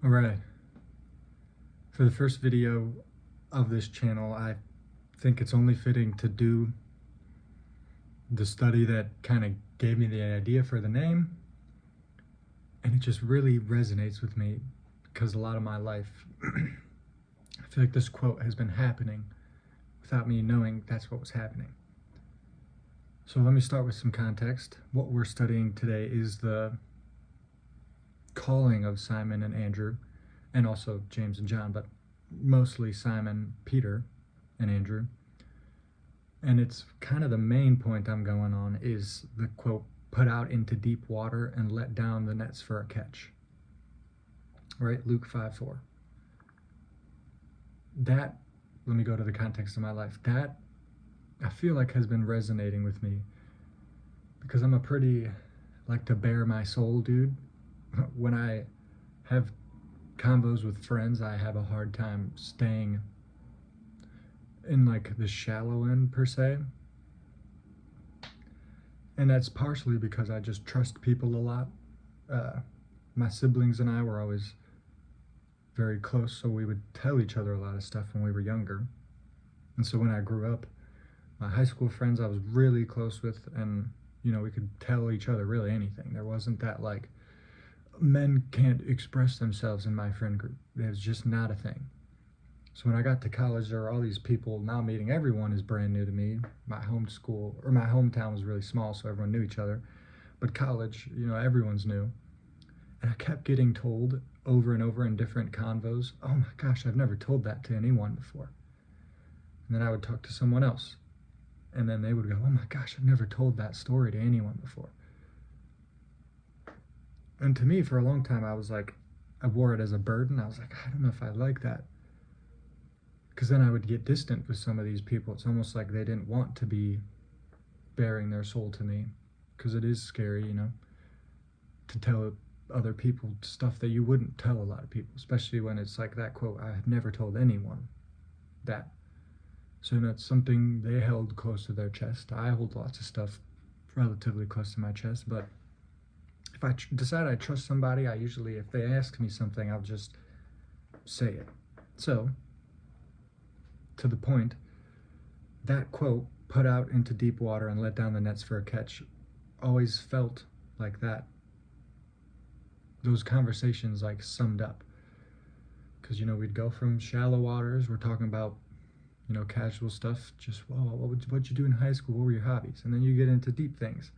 All right. For the first video of this channel, I think it's only fitting to do the study that kind of gave me the idea for the name. And it just really resonates with me because a lot of my life, I feel like this quote has been happening without me knowing that's what was happening. So let me start with some context. What we're studying today is the calling of Simon and Andrew, and also James and John, but mostly Simon, Peter, and Andrew. And it's kind of the main point I'm going on is the quote, put out into deep water and let down the nets for a catch. Right? Luke 5:4. That, let me go to the context of my life. That I feel like has been resonating with me because I'm a pretty like to bare my soul dude. When I have convos with friends, I have a hard time staying in like the shallow end per se. And that's partially because I just trust people a lot. My siblings and I were always very close, so we would tell each other a lot of stuff when we were younger. And so when I grew up, my high school friends I was really close with, and we could tell each other really anything. There wasn't that like, men can't express themselves in my friend group. It was just not a thing. So when I got to college, there were all these people. Now meeting everyone is brand new to me. My hometown was really small, so everyone knew each other. But college, everyone's new. And I kept getting told over and over in different convos, oh my gosh, I've never told that to anyone before. And then I would talk to someone else. And then they would go, oh my gosh, I've never told that story to anyone before. And to me, for a long time, I was like, I wore it as a burden. I was like, I don't know if I like that. Because then I would get distant with some of these people. It's almost like they didn't want to be bearing their soul to me. Because it is scary, to tell other people stuff that you wouldn't tell a lot of people. Especially when it's like that quote, I have never told anyone that. So that's something they held close to their chest. I hold lots of stuff relatively close to my chest, but if I decide I trust somebody, I usually, if they ask me something, I'll just say it. So, to the point, that quote, put out into deep water and let down the nets for a catch, always felt like that. Those conversations like summed up. Because, we'd go from shallow waters, we're talking about, casual stuff, just, what'd you do in high school? What were your hobbies? And then you get into deep things.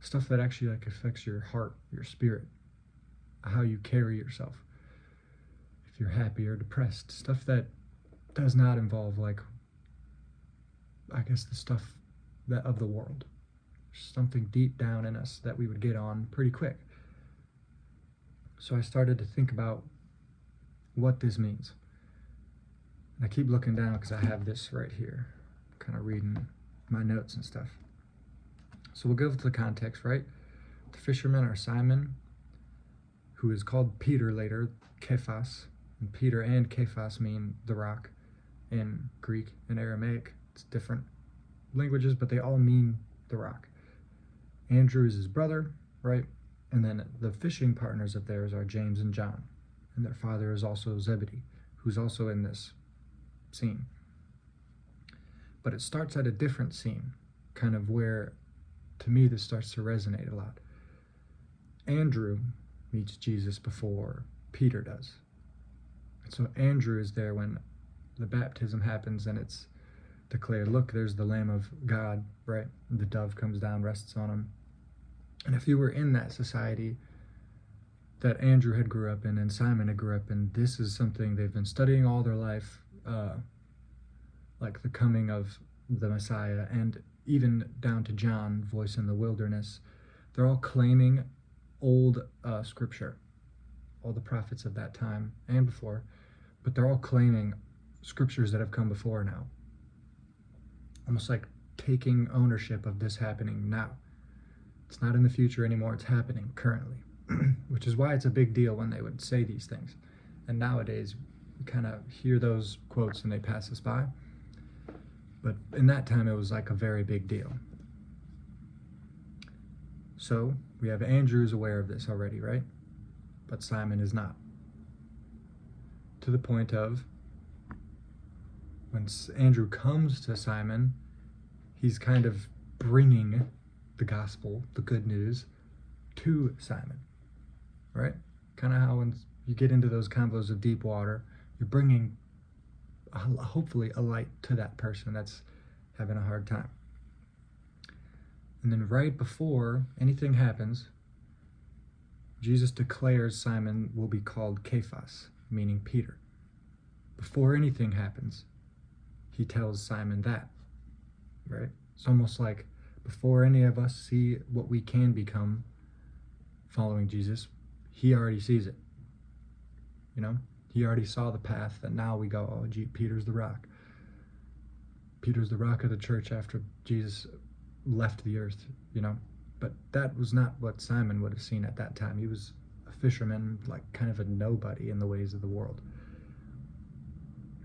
Stuff that actually like affects your heart, your spirit, how you carry yourself, if you're happy or depressed, stuff that does not involve like, I guess, the stuff that of the world. Something deep down in us that we would get on pretty quick. So I started to think about what this means. And I keep looking down because I have this right here, kind of reading my notes and stuff. So we'll go to the context, right? The fishermen are Simon, who is called Peter later, Kephas. And Peter and Kephas mean the rock in Greek and Aramaic. It's different languages, but they all mean the rock. Andrew is his brother, right? And then the fishing partners of theirs are James and John. And their father is also Zebedee, who's also in this scene. But it starts at a different scene, kind of where, to me, this starts to resonate a lot. Andrew meets Jesus before Peter does. And so Andrew is there when the baptism happens and it's declared, look, there's the Lamb of God, right? And the dove comes down, rests on him. And if you were in that society that Andrew had grew up in and Simon had grew up in, this is something they've been studying all their life, like the coming of the Messiah, and even down to John, voice in the wilderness. They're all claiming old scripture, all the prophets of that time and before, but they're all claiming scriptures that have come before now. Almost like taking ownership of this happening now. It's not in the future anymore, it's happening currently, which is why it's a big deal when they would say these things. And nowadays, we kind of hear those quotes and they pass us by. But in that time, it was like a very big deal. So we have Andrew's aware of this already, right? But Simon is not. to the point of when Andrew comes to Simon, he's kind of bringing the gospel, the good news, to Simon, right? Kind of how when you get into those convos of deep water, you're bringing hopefully a light to that person that's having a hard time. And then right before anything happens, Jesus declares Simon will be called Cephas, meaning Peter. Before anything happens, he tells Simon that, right? It's almost like before any of us see what we can become following Jesus, he already sees it. You know, he already saw the path that now we go, oh, gee, Peter's the rock. Peter's the rock of the church after Jesus left the earth, you know. But that was not what Simon would have seen at that time. He was a fisherman, like kind of a nobody in the ways of the world.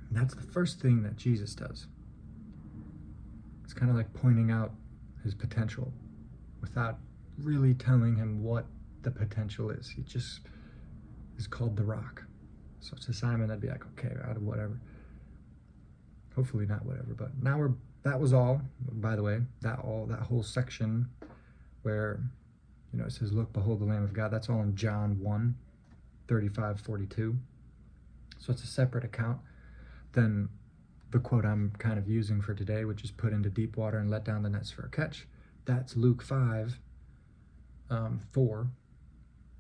And that's the first thing that Jesus does. It's kind of like pointing out his potential without really telling him what the potential is. He just is called the rock. So to Simon, that'd be like, okay, out of whatever. Hopefully not whatever, but now that was all, by the way, that whole section where, you know, it says, look, behold the Lamb of God. That's all in John 1, 35, 42. So it's a separate account than the quote I'm kind of using for today, which is put into deep water and let down the nets for a catch. That's Luke 5, 4.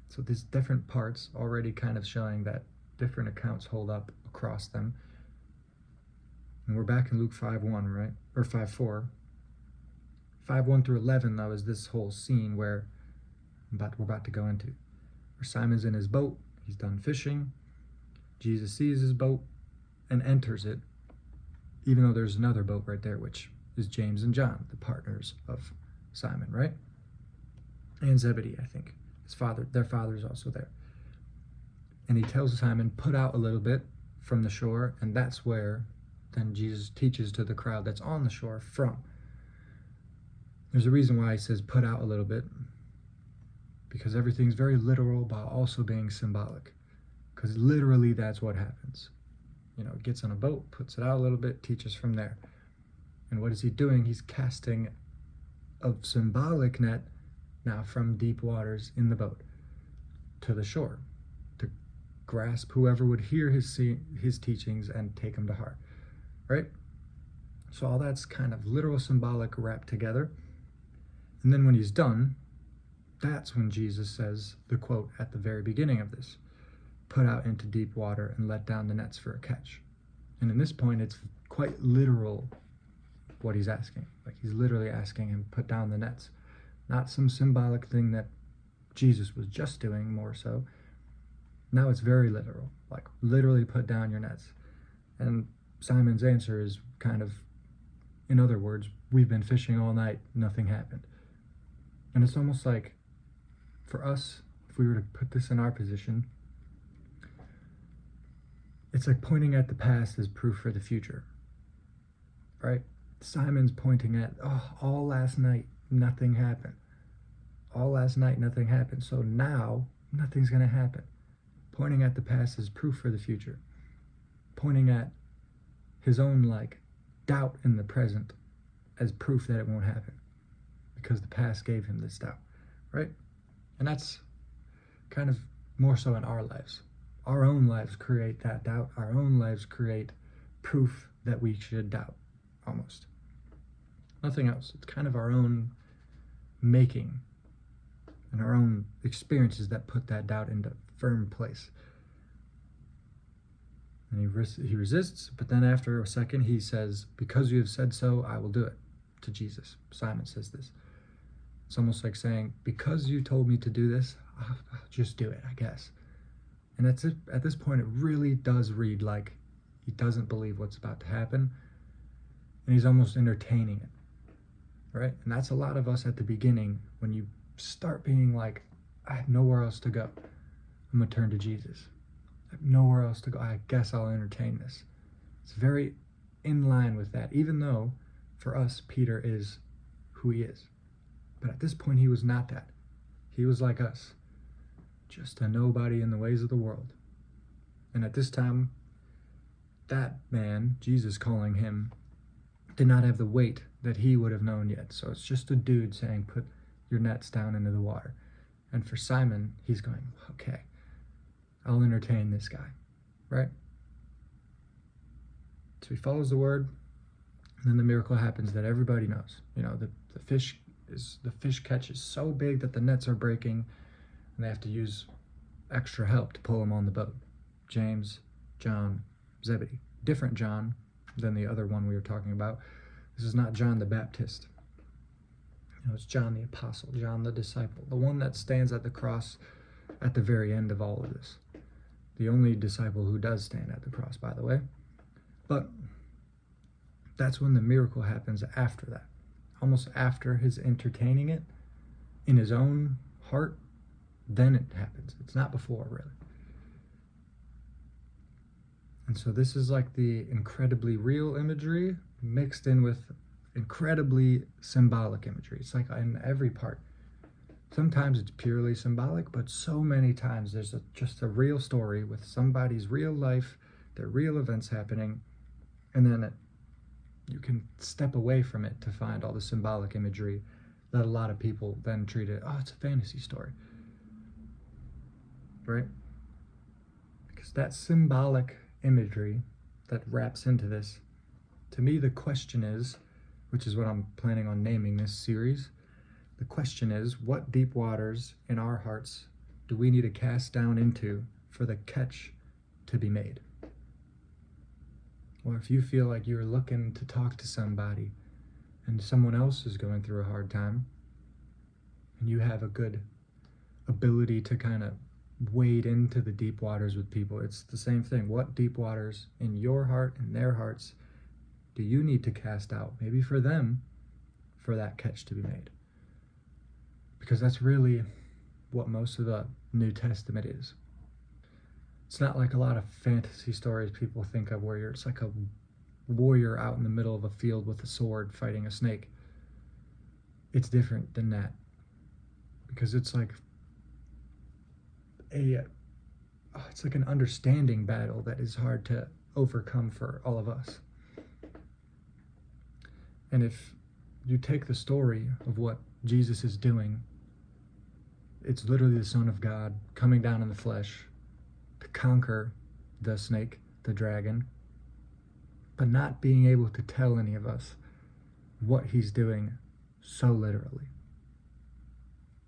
So there's different parts already kind of showing that different accounts hold up across them. And we're back in Luke 5:1, right? Or 5:4. 5:1 through 11, though, is this whole scene where we're about to go into. Where Simon's in his boat, he's done fishing. Jesus sees his boat and enters it, even though there's another boat right there, which is James and John, the partners of Simon, right? And Zebedee, I think. Their father's also there. And he tells Simon, put out a little bit from the shore, and that's where then Jesus teaches to the crowd that's on the shore from. There's a reason why he says put out a little bit, because everything's very literal but also being symbolic, because literally that's what happens. You know, gets on a boat, puts it out a little bit, teaches from there. And what is he doing? He's casting a symbolic net now from deep waters in the boat to the shore to grasp whoever would hear his teachings and take them to heart, right? So all that's kind of literal symbolic wrapped together. And then when he's done, that's when Jesus says the quote at the very beginning of this, put out into deep water and let down the nets for a catch. And in this point, it's quite literal what he's asking. Like he's literally asking him, put down the nets. Not some symbolic thing that Jesus was just doing, more so. Now it's very literal, like literally put down your nets. And Simon's answer is kind of, in other words, we've been fishing all night, nothing happened. And it's almost like, for us, if we were to put this in our position, it's like pointing at the past as proof for the future, right? Simon's pointing at, oh, all last night, nothing happened. All last night, nothing happened. So now, nothing's going to happen. Pointing at the past as proof for the future. Pointing at his own, like, doubt in the present as proof that it won't happen. Because the past gave him this doubt, right? And that's kind of more so in our lives. Our own lives create that doubt. Our own lives create proof that we should doubt, almost. Nothing else. It's kind of our own making and our own experiences that put that doubt into firm place. And he resists, but then after a second he says, because you have said so, I will do it, to Jesus. Simon says this. It's almost like saying, because you told me to do this, I'll just do it, I guess. And that's it. At this point, it really does read like he doesn't believe what's about to happen, and he's almost entertaining it, right? And that's a lot of us at the beginning, when you start being like, I have nowhere else to go. I'm going to turn to Jesus. I have nowhere else to go. I guess I'll entertain this. It's very in line with that, even though for us, Peter is who he is. But at this point, he was not that. He was like us, just a nobody in the ways of the world. And at this time, that man, Jesus calling him, did not have the weight that he would have known yet. So it's just a dude saying, put your nets down into the water. And for Simon, he's going, okay, I'll entertain this guy, right? So he follows the word, and then the miracle happens that everybody knows. You know, the fish catch is so big that the nets are breaking, and they have to use extra help to pull them on the boat. James, John, Zebedee. Different John than the other one we were talking about. This is not John the Baptist. You know, it's John the Apostle, John the disciple, the one that stands at the cross at the very end of all of this. The only disciple who does stand at the cross, by the way. But that's when the miracle happens after that. Almost after his entertaining it in his own heart, then it happens. It's not before, really. And so this is like the incredibly real imagery mixed in with incredibly symbolic imagery. It's like in every part. Sometimes it's purely symbolic, but so many times there's just a real story with somebody's real life, their real events happening, and then you can step away from it to find all the symbolic imagery that a lot of people then treat it, oh, it's a fantasy story. Right? Because that symbolic imagery that wraps into this, to me the question is, which is what I'm planning on naming this series, the question is, what deep waters in our hearts do we need to cast down into for the catch to be made? Or if you feel like you're looking to talk to somebody and someone else is going through a hard time and you have a good ability to kind of wade into the deep waters with people, it's the same thing. What deep waters in your heart and their hearts do you need to cast out? Maybe for them, for that catch to be made. Because that's really what most of the New Testament is. It's not like a lot of fantasy stories people think of where it's like a warrior out in the middle of a field with a sword fighting a snake. It's different than that. Because it's like it's like an understanding battle that is hard to overcome for all of us. And if you take the story of what Jesus is doing, it's literally the Son of God coming down in the flesh to conquer the snake, the dragon, but not being able to tell any of us what he's doing so literally.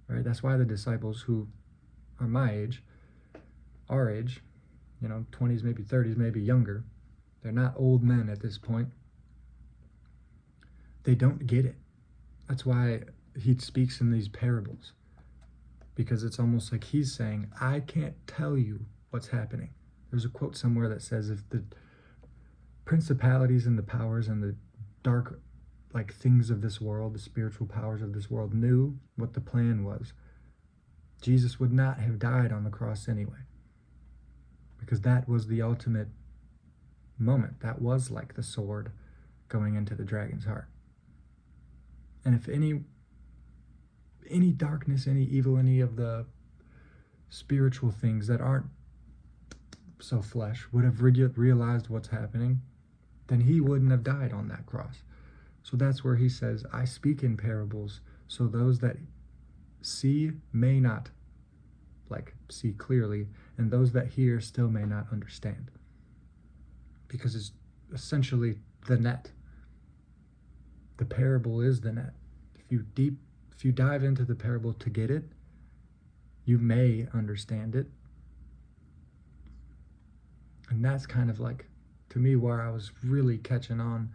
Right? That's why the disciples who are my age, our age, 20s, maybe 30s, maybe younger, they're not old men at this point. They don't get it. That's why he speaks in these parables. Because it's almost like he's saying, I can't tell you what's happening. There's a quote somewhere that says, if the principalities and the powers and the dark things of this world, the spiritual powers of this world knew what the plan was, Jesus would not have died on the cross anyway. Because that was the ultimate moment. That was like the sword going into the dragon's heart. And if any darkness, any evil, any of the spiritual things that aren't so flesh would have realized what's happening, then he wouldn't have died on that cross. So that's where he says, I speak in parables, so those that see may not see clearly, and those that hear still may not understand. Because it's essentially the net. The parable is the net. If you dive into the parable to get it, you may understand it. And that's kind of to me, where I was really catching on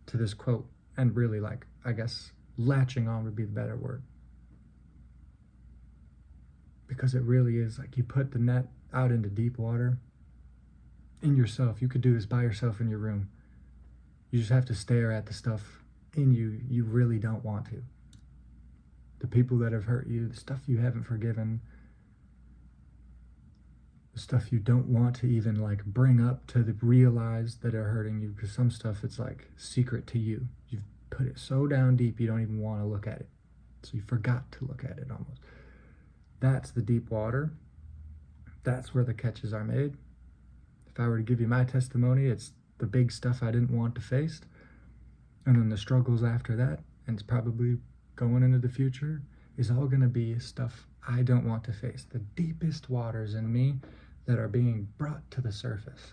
to this quote, and really I guess latching on would be the better word. Because it really is you put the net out into deep water in yourself. You could do this by yourself in your room. You just have to stare at the stuff in you you really don't want to. The people that have hurt you, the stuff you haven't forgiven, the stuff you don't want to even bring up to realize that are hurting you, because some stuff it's secret to you. You've put it so down deep you don't even want to look at it. So you forgot to look at it almost. That's the deep water. That's where the catches are made. If I were to give you my testimony, it's the big stuff I didn't want to face. And then the struggles after that, and it's probably going into the future, is all going to be stuff I don't want to face. The deepest waters in me that are being brought to the surface.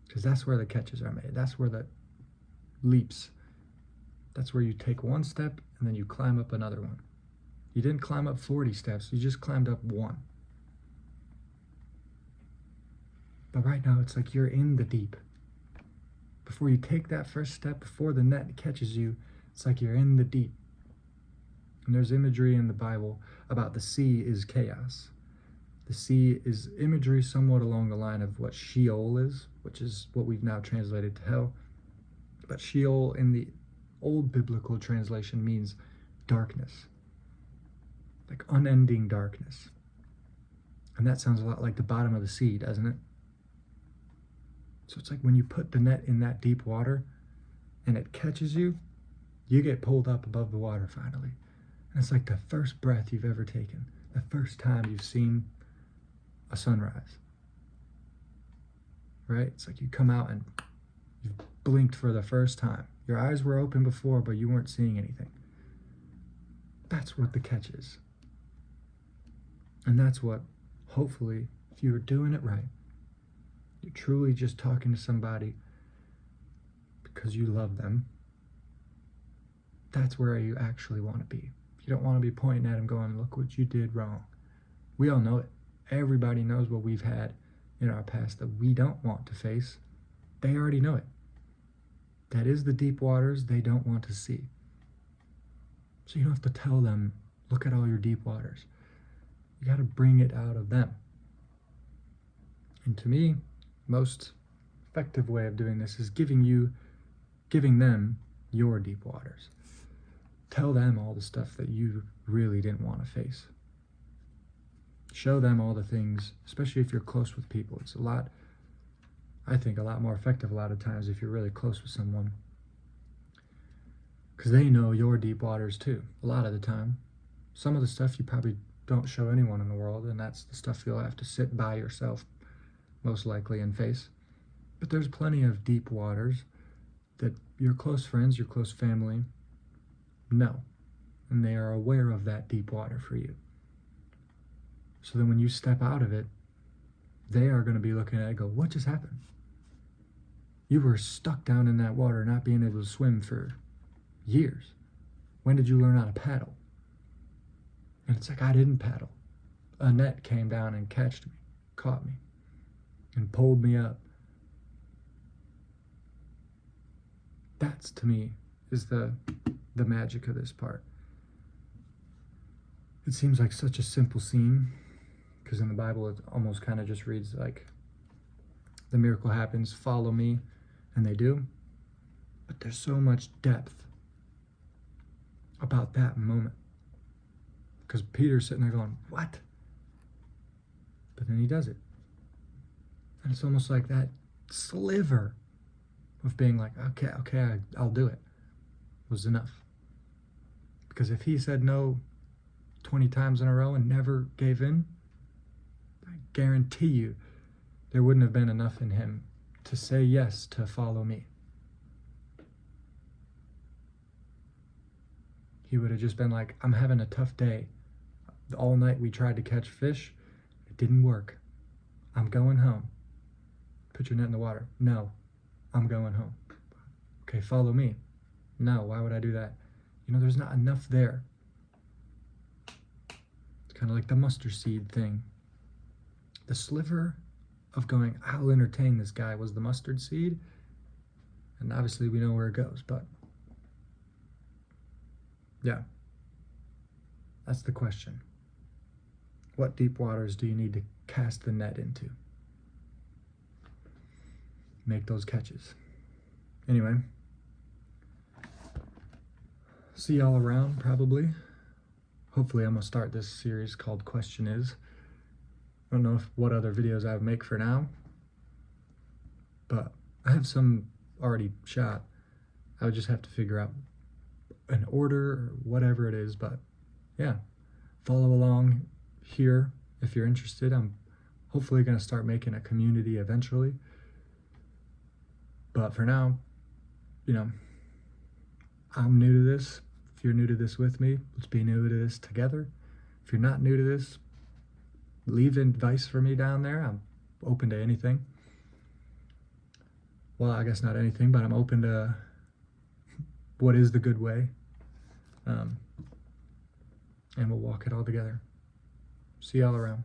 Because that's where the catches are made. That's where the leaps. That's where you take one step and then you climb up another one. You didn't climb up 40 steps, you just climbed up one. But right now, it's like you're in the deep. Before you take that first step, before the net catches you, it's like you're in the deep. And there's imagery in the Bible about the sea is chaos. The sea is imagery somewhat along the line of what Sheol is, which is what we've now translated to hell. But Sheol in the old biblical translation means darkness, like unending darkness. And that sounds a lot like the bottom of the sea, doesn't it? So it's like when you put the net in that deep water and it catches you, you get pulled up above the water finally. And it's like the first breath you've ever taken, the first time you've seen a sunrise. Right? It's like you come out and you've blinked for the first time. Your eyes were open before, but you weren't seeing anything. That's what the catch is. And that's what, hopefully, if you're doing it right, you're truly just talking to somebody because you love them, that's where you actually want to be. You don't want to be pointing at them going, look what you did wrong. We all know it. Everybody knows what we've had in our past that we don't want to face. They already know it. That is the deep waters they don't want to see. So you don't have to tell them, look at all your deep waters. You got to bring it out of them. And to me, most effective way of doing this is giving them your deep waters. Tell them all the stuff that you really didn't want to face. Show them all the things, especially if you're close with people. It's I think a lot more effective a lot of times if you're really close with someone. Because they know your deep waters too, a lot of the time. Some of the stuff you probably don't show anyone in the world, and that's the stuff you'll have to sit by yourself, most likely, and face. But there's plenty of deep waters that your close friends, your close family know, and they are aware of that deep water for you. So then when you step out of it, they are going to be looking at it and go, what just happened? You were stuck down in that water not being able to swim for years. When did you learn how to paddle? And it's like, I didn't paddle. A net came down and caught me, and pulled me up. That's, to me, is the magic of this part. It seems like such a simple scene, because in the Bible it almost kind of just reads like, the miracle happens, follow me, and they do. But there's so much depth about that moment. Because Peter's sitting there going, what? But then he does it. And it's almost like that sliver of being like, okay, I'll do it, was enough. Because if he said no 20 times in a row and never gave in, I guarantee you there wouldn't have been enough in him to say yes to follow me. He would have just been like, I'm having a tough day. All night we tried to catch fish. It didn't work. I'm going home. Put your net in the water. No, I'm going home. Okay, follow me. No, why would I do that? There's not enough there. It's kind of like the mustard seed thing. The sliver of going, I'll entertain this guy, was the mustard seed. And obviously we know where it goes, but yeah, that's the question. What deep waters do you need to cast the net into? Make those catches. Anyway, see y'all around probably. Hopefully I'm going to start this series called Question Is. I don't know what other videos I would make for now, but I have some already shot. I would just have to figure out an order or whatever it is, but yeah, follow along here if you're interested. I'm hopefully going to start making a community eventually, But for now, you know, I'm new to this. If you're new to this with me, let's be new to this together. If you're not new to this, leave advice for me down there. I'm open to anything. Well, I guess not anything, but I'm open to what is the good way. And we'll walk it all together. See y'all around.